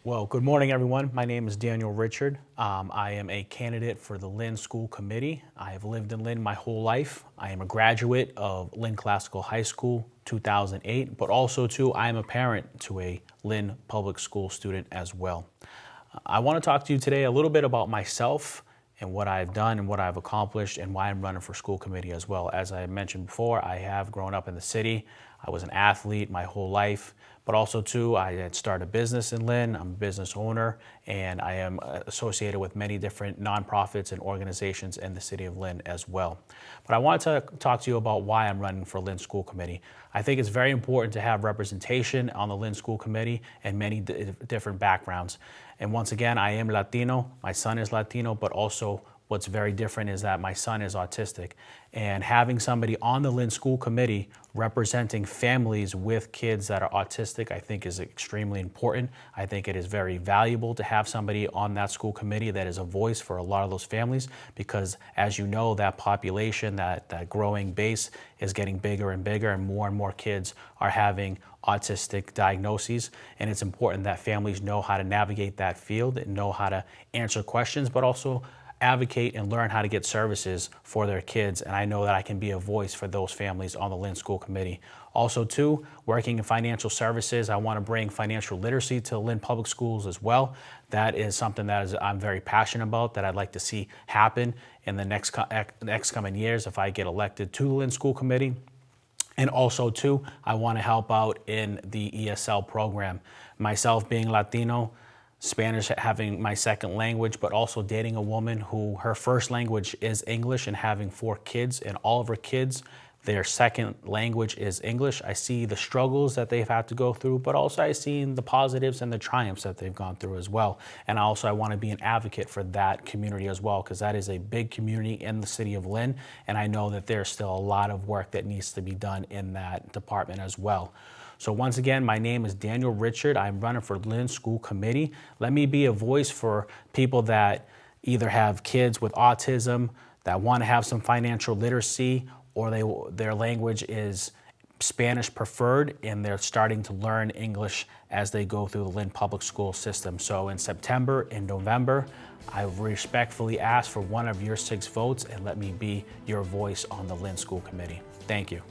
Well, good morning, everyone. My name is Daniel Richard. I am a candidate for the Lynn School Committee. I have lived in Lynn my whole life. I am a graduate of Lynn Classical High School, 2008, but also, too, I am a parent to a Lynn Public School student as well. I want to talk to you today a little bit about myself and what I've done and what I've accomplished and why I'm running for school committee as well. As I mentioned before, I have grown up in the city. I was an athlete my whole life, but also too, I had started a business in Lynn. I'm a business owner, and I am associated with many different nonprofits and organizations in the city of Lynn as well. But I wanted to talk to you about why I'm running for Lynn School Committee. I think it's very important to have representation on the Lynn School Committee and many different backgrounds. And once again, I am Latino, my son is Latino, but also what's very different is that my son is autistic. And having somebody on the Lynn School Committee representing families with kids that are autistic, I think is extremely important. I think it is very valuable to have somebody on that school committee that is a voice for a lot of those families, because as you know, that population, that growing base is getting bigger and bigger, and more kids are having autistic diagnoses. And it's important that families know how to navigate that field and know how to answer questions, but also advocate and learn how to get services for their kids. And I know that I can be a voice for those families on the Lynn School Committee. Also too, working in financial services, I want to bring financial literacy to Lynn Public Schools as well. That is something that I'm very passionate about, that I'd like to see happen in the next coming years if I get elected to the Lynn School Committee. And also too, I want to help out in the ESL program. Myself being Latino, Spanish having my second language, but also dating a woman who her first language is English and having 4 kids, and all of her kids, their second language is English. I see the struggles that they've had to go through, but also I see the positives and the triumphs that they've gone through as well. And also I want to be an advocate for that community as well, because that is a big community in the city of Lynn, and I know that there's still a lot of work that needs to be done in that department as well. So once again, my name is Daniel Richard. I'm running for Lynn School Committee. Let me be a voice for people that either have kids with autism, that want to have some financial literacy, or their language is Spanish preferred and they're starting to learn English as they go through the Lynn Public School system. So in September and November, I respectfully ask for one of your 6 votes and let me be your voice on the Lynn School Committee. Thank you.